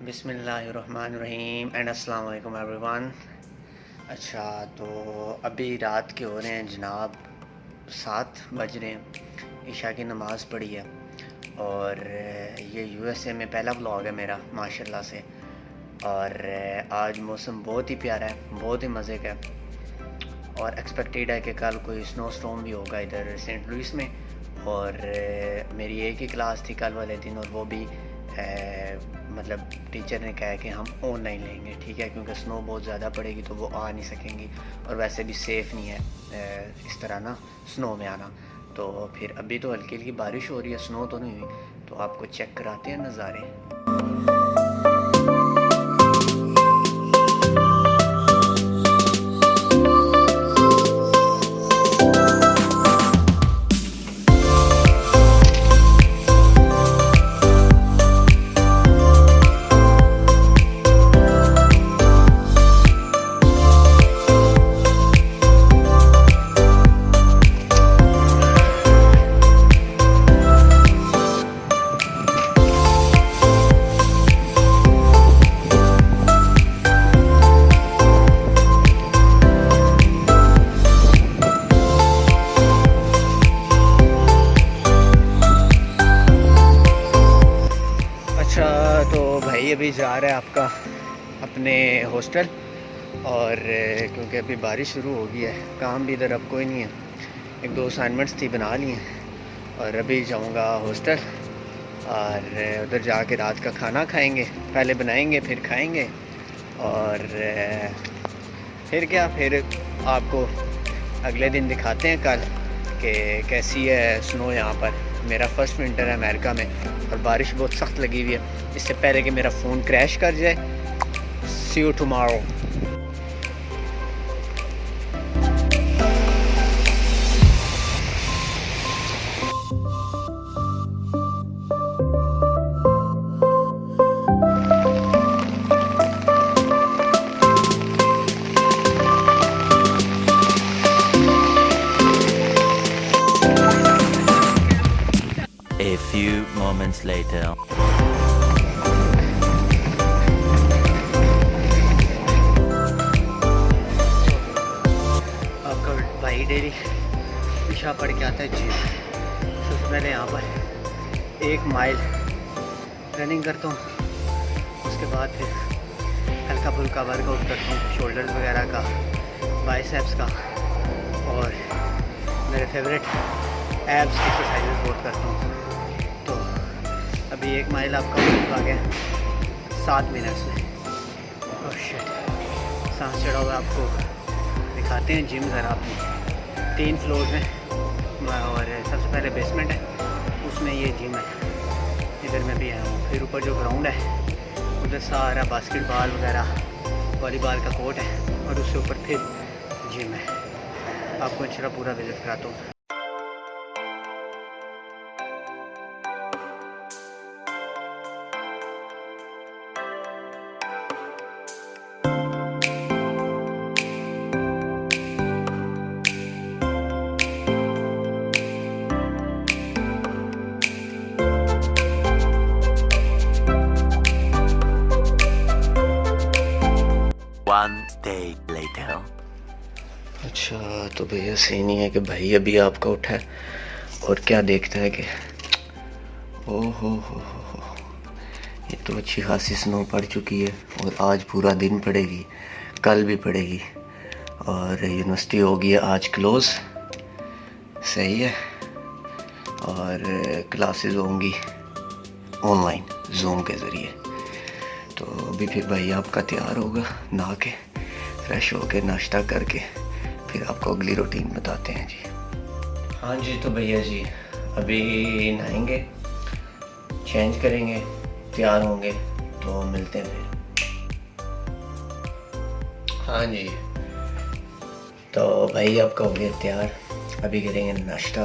बिस्मिल्लाहिर्रहमानिर्रहीम एंड अस्सलाम वालेकुम एवरीवन। अच्छा, तो अभी रात के हो रहे हैं जनाब 7 बज रहे हैं। ईशा की नमाज़ पढ़ी है और ये यूएसए में पहला व्लॉग है मेरा माशाल्लाह से। और आज मौसम बहुत ही प्यारा है, बहुत ही मज़े का है और एक्सपेक्टेड है कि कल कोई स्नो स्टॉर्म भी होगा इधर सेंट लुइस में। और मेरी एक ही क्लास थी कल वाले दिन और वो भी मतलब टीचर ने कहा है कि हम ऑनलाइन लेंगे, ठीक है, क्योंकि स्नो बहुत ज़्यादा पड़ेगी तो वो आ नहीं सकेंगी और वैसे भी सेफ़ नहीं है इस तरह ना स्नो में आना। तो फिर अभी तो हल्की हल्की बारिश हो रही है, स्नो तो नहीं हुई, तो आपको चेक कराते हैं नज़ारे। अच्छा, तो भाई अभी जा रहा है आपका अपने हॉस्टल और क्योंकि अभी बारिश शुरू हो गई है, काम भी इधर अब कोई नहीं है, एक दो असाइनमेंट्स थी बना ली हैं और अभी जाऊंगा हॉस्टल और उधर जाके रात का खाना खाएंगे, पहले बनाएंगे फिर खाएंगे और फिर क्या, फिर आपको अगले दिन दिखाते हैं कल कि कैसी है स्नो यहाँ पर। मेरा फर्स्ट विंटर है अमेरिका में और बारिश बहुत सख्त लगी हुई है, इससे पहले कि मेरा फ़ोन क्रैश कर जाए। See you tomorrow. A few moments later. आपका भाई डेली ईशा पढ़ के आता है जिम। सबसे पहले यहाँ पर 1 माइल रनिंग करता हूँ, उसके बाद फिर हल्का फुल्का वर्कआउट करता हूँ, शोल्डर्स वगैरह का, बाइसेप्स का और मेरे फेवरेट एब्स की एक्सरसाइजेस बहुत करता हूँ। तो अभी 1 माइल आपका आ गया 7 मिनट्स में। और शिट, सांस चढ़ा हुआ। आपको दिखाते हैं जिम ज़रा अपनी। 3 फ्लोर में और सबसे पहले बेसमेंट है, उसमें ये जिम है, इधर मैं भी आया हूँ। फिर ऊपर जो ग्राउंड है उधर सारा बास्केटबॉल वगैरह, वॉलीबॉल का कोर्ट है और उससे ऊपर फिर जिम है। आपको इंशाल्लाह पूरा विज़िट कराता हूँ। One day later. अच्छा, तो भैया सीन ही है कि भाई अभी आपका उठा है और क्या देखता है कि ओह हो, ये तो अच्छी खासी स्नो पड़ चुकी है और आज पूरा दिन पड़ेगी, कल भी पड़ेगी और यूनिवर्सिटी होगी आज क्लोज़। सही है। और क्लासेस होंगी ऑनलाइन जूम के ज़रिए। तो अभी फिर भाई आपका तैयार होगा, नहा के फ्रेश होके नाश्ता करके फिर आपको अगली रूटीन बताते हैं जी। हाँ जी, तो भैया जी अभी नहाएंगे, चेंज करेंगे, तैयार होंगे, तो मिलते हैं फिर। हाँ जी, तो भाई आपका हो गया तैयार, अभी करेंगे नाश्ता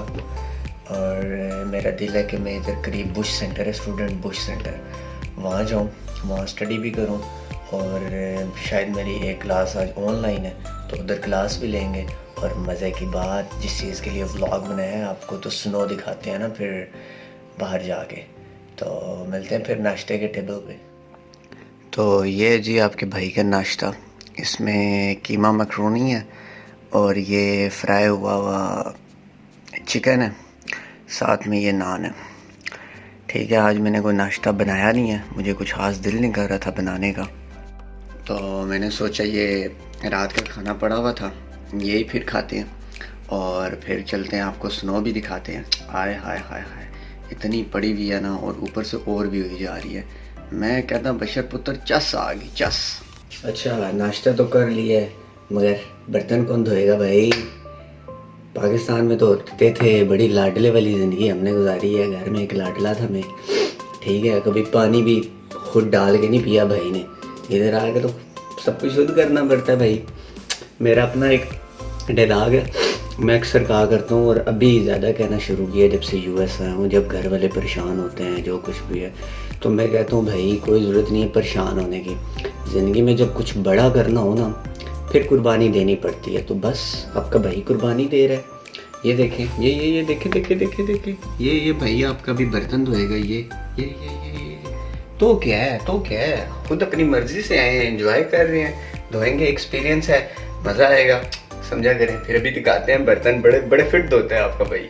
और मेरा दिल है कि मैं इधर करीब बुश सेंटर है, स्टूडेंट बुश सेंटर, वहाँ जाऊँ, वहाँ स्टडी भी करूँ और शायद मेरी एक क्लास आज ऑनलाइन है तो उधर क्लास भी लेंगे। और मज़े की बात, जिस चीज़ के लिए व्लॉग बनाया है आपको तो स्नो दिखाते हैं ना फिर बाहर जाके। तो मिलते हैं फिर नाश्ते के टेबल पे। तो ये जी आपके भाई का नाश्ता, इसमें कीमा मकरोनी है और ये फ्राई हुआ हुआ चिकन है, साथ में ये नान है। ठीक है, आज मैंने कोई नाश्ता बनाया नहीं है, मुझे कुछ खास दिल नहीं कर रहा था बनाने का, तो मैंने सोचा ये रात का खाना पड़ा हुआ था, यही फिर खाते हैं और फिर चलते हैं, आपको स्नो भी दिखाते हैं। हाय हाय हाय हाय, इतनी पड़ी हुई है ना, और ऊपर से और भी हुई जा रही है। मैं कहता बशर पुत्र चस आ गई चस। अच्छा, नाश्ता तो कर लिया है, मगर बर्तन कौन धोएगा भाई? पाकिस्तान में तो होते थे, बड़ी लाडले वाली ज़िंदगी हमने गुजारी है, घर में एक लाडला था मैं। ठीक है, कभी पानी भी खुद डाल के नहीं पिया भाई ने, इधर आके तो सब कुछ शुद्ध करना पड़ता है भाई। मेरा अपना एक डायलॉग है, मैं अक्सर कहा करता हूँ और अभी ज़्यादा कहना शुरू किया जब से यूएस आया हूँ। जब घर वाले परेशान होते हैं जो कुछ भी है, तो मैं कहता हूँ भाई कोई ज़रूरत नहीं है परेशान होने की। ज़िंदगी में जब कुछ बड़ा करना हो ना, फिर कुर्बानी देनी पड़ती है। तो बस आपका भाई कुर्बानी दे रहा है। ये देखें, ये देखें देखें देखें देखें, ये भाई आपका भी बर्तन धोएगा। ये तो क्या है, खुद अपनी मर्जी से आए हैं, एंजॉय कर रहे हैं, धोएंगे, एक्सपीरियंस है, मज़ा आएगा, समझा करें। फिर अभी दिखाते हैं बर्तन, बड़े बड़े फिट धोता है आपका भाई।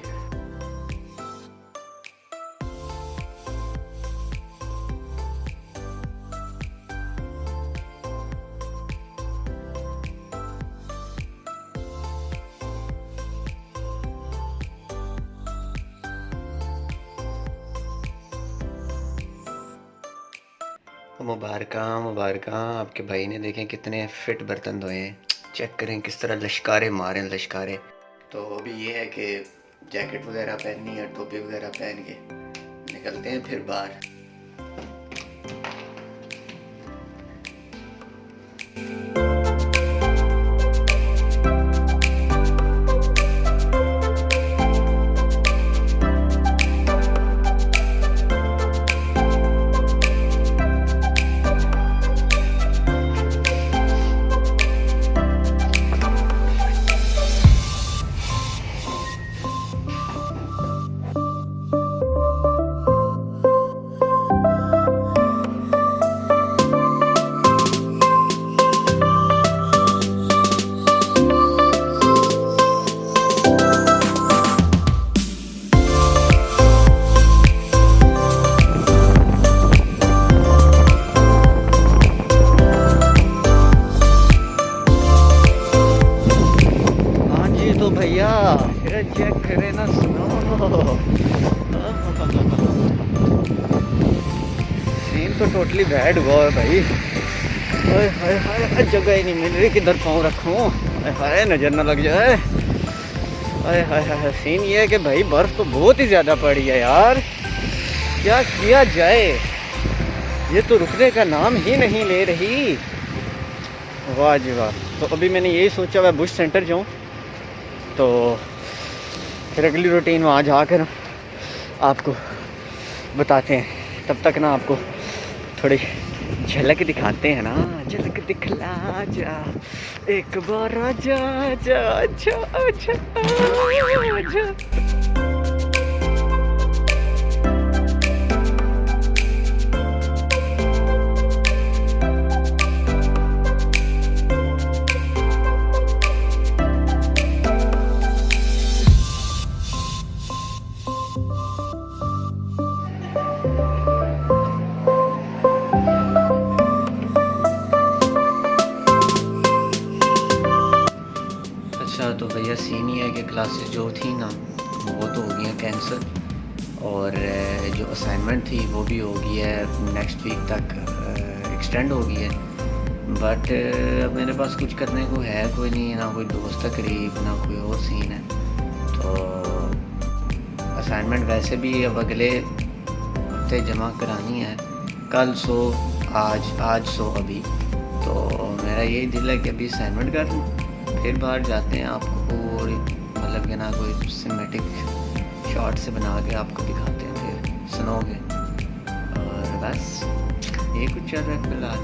मुबारक आपके भाई ने, देखें कितने फिट बर्तन धोए हैं। चेक करें किस तरह लश्कारे मारे हैं, लश्कारे। तो अभी ये है कि जैकेट वगैरह पहननी है, टोपी वगैरह पहन के निकलते हैं फिर बाहर। भैया चेक करें ना, स्नो सीन तो टोटली बैड हुआ है भाई। हाय हाय हाय, जगह ही नहीं मिल रही, किधर पाँव रखूं, हाय नजर ना लग जाए। हाय हाय हाय, सीन ये है कि भाई बर्फ तो बहुत ही ज़्यादा पड़ी है यार, क्या किया जाए, ये तो रुकने का नाम ही नहीं ले रही। वाह जी वाह। तो अभी मैंने यही सोचा मैं बुश सेंटर जाऊँ, तो फिर अगली रूटीन वहाँ जाकर आपको बताते हैं। तब तक ना आपको थोड़ी झलक दिखाते हैं ना, झलक दिखला जा एक बार, जा जा जा जा जा। तो भैया सीन ही है कि क्लासेस जो थी ना वो तो हो गई हैं कैंसिल, और जो असाइनमेंट थी वो भी हो गई है, नेक्स्ट वीक तक एक्सटेंड हो गई है। बट मेरे पास कुछ करने को है कोई नहीं, ना कोई दोस्त है करीब, ना कोई और सीन है। तो असाइनमेंट वैसे भी अब अगले हफ्ते जमा करानी है, कल सो आज सो अभी। तो मेरा यही दिल है कि अभी असाइनमेंट कर लूँ, फिर बाहर जाते हैं, आपको और मतलब कि ना कोई सिनेमैटिक शॉट से बना के आपको दिखाते हैं, फिर सुनोगे। और बस ये कुछ चल रहा है फिलहाल।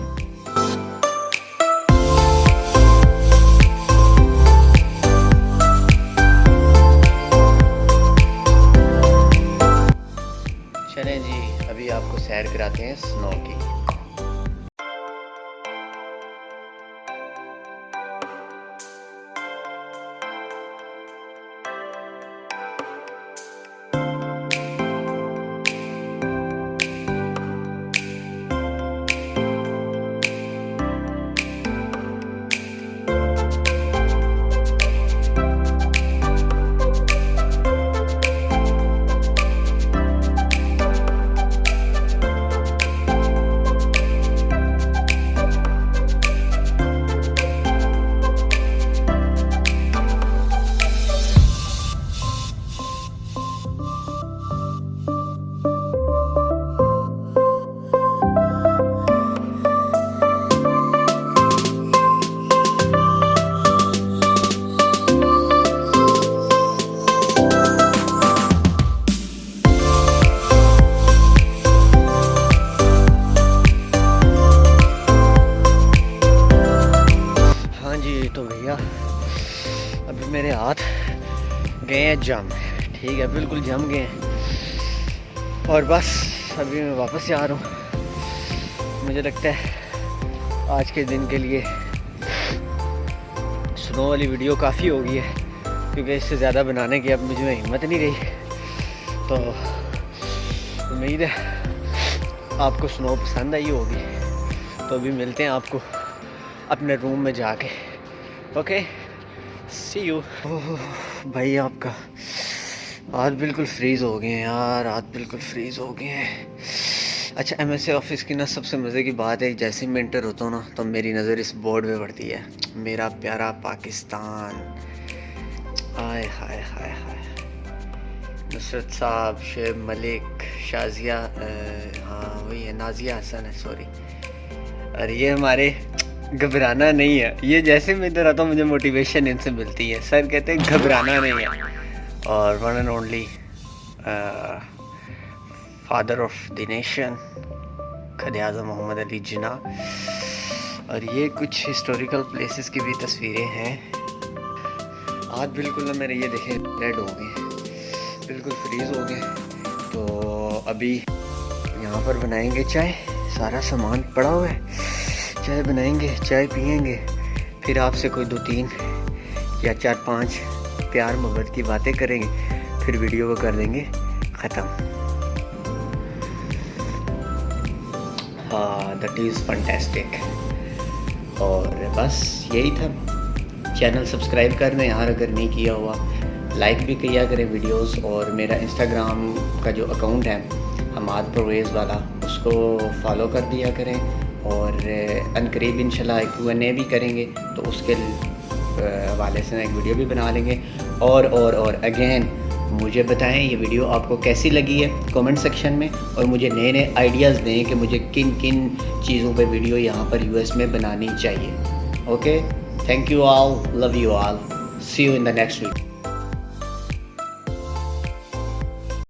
चलें जी, अभी आपको सैर कराते हैं स्नो की। मेरे हाथ गए हैं जम, ठीक है, बिल्कुल जम गए हैं। और बस अभी मैं वापस से आ रहा हूँ। मुझे लगता है आज के दिन के लिए स्नो वाली वीडियो काफ़ी हो गई है, क्योंकि इससे ज़्यादा बनाने की अब मुझे हिम्मत नहीं रही। तो उम्मीद है आपको स्नो पसंद आई होगी। तो अभी मिलते हैं आपको अपने रूम में जाके। Okay, see you. भाई आपका हाथ बिल्कुल फ्रीज़ हो गए हैं यार, हाथ बिल्कुल फ्रीज़ हो गए हैं। अच्छा, MSA ऑफिस की ना सबसे मज़े की बात है, जैसे ही मैं इंटर होता हूँ ना तो मेरी नज़र इस बोर्ड पे पड़ती है, मेरा प्यारा पाकिस्तान। आय हाय हाय हाय, नुसरत साहब, शेब मलिक, शाजिया, हाँ वही है, नाजिया हसन है, सॉरी। और ये हमारे घबराना नहीं है, ये जैसे मैं इधर आता हूँ मुझे मोटिवेशन इनसे मिलती है। सर कहते हैं घबराना नहीं है। और one and only father of the nation खदियाज़म मोहम्मद अली जिन्ना। और ये कुछ हिस्टोरिकल प्लेसेस की भी तस्वीरें हैं। हाथ बिल्कुल ना मेरे ये देखें रेड हो गए, बिल्कुल फ्रीज़ हो गए। तो अभी यहाँ पर बनाएंगे चाय, सारा सामान पड़ा हुआ है, चाय बनाएंगे, चाय पियेंगे, फिर आपसे कोई 2-3 या 4-5 प्यार मोहब्बत की बातें करेंगे, फिर वीडियो को कर देंगे ख़त्म। हाँ, दैट इज़ फैंटास्टिक। और बस यही था। चैनल सब्सक्राइब कर दें यार अगर नहीं किया हुआ, लाइक भी किया करें वीडियोस। और मेरा इंस्टाग्राम का जो अकाउंट है हमाद परवेज़ वाला, उसको फॉलो कर दिया करें। और अनकरीब इंशाल्लाह Q&A भी करेंगे, तो उसके हवाले से एक वीडियो भी बना लेंगे। और अगेन मुझे बताएं ये वीडियो आपको कैसी लगी है कमेंट सेक्शन में, और मुझे नए नए आइडियाज़ दें कि मुझे किन किन चीज़ों पे वीडियो यहाँ पर US में बनानी चाहिए। Okay, thank you all, love you all, see you in the next video.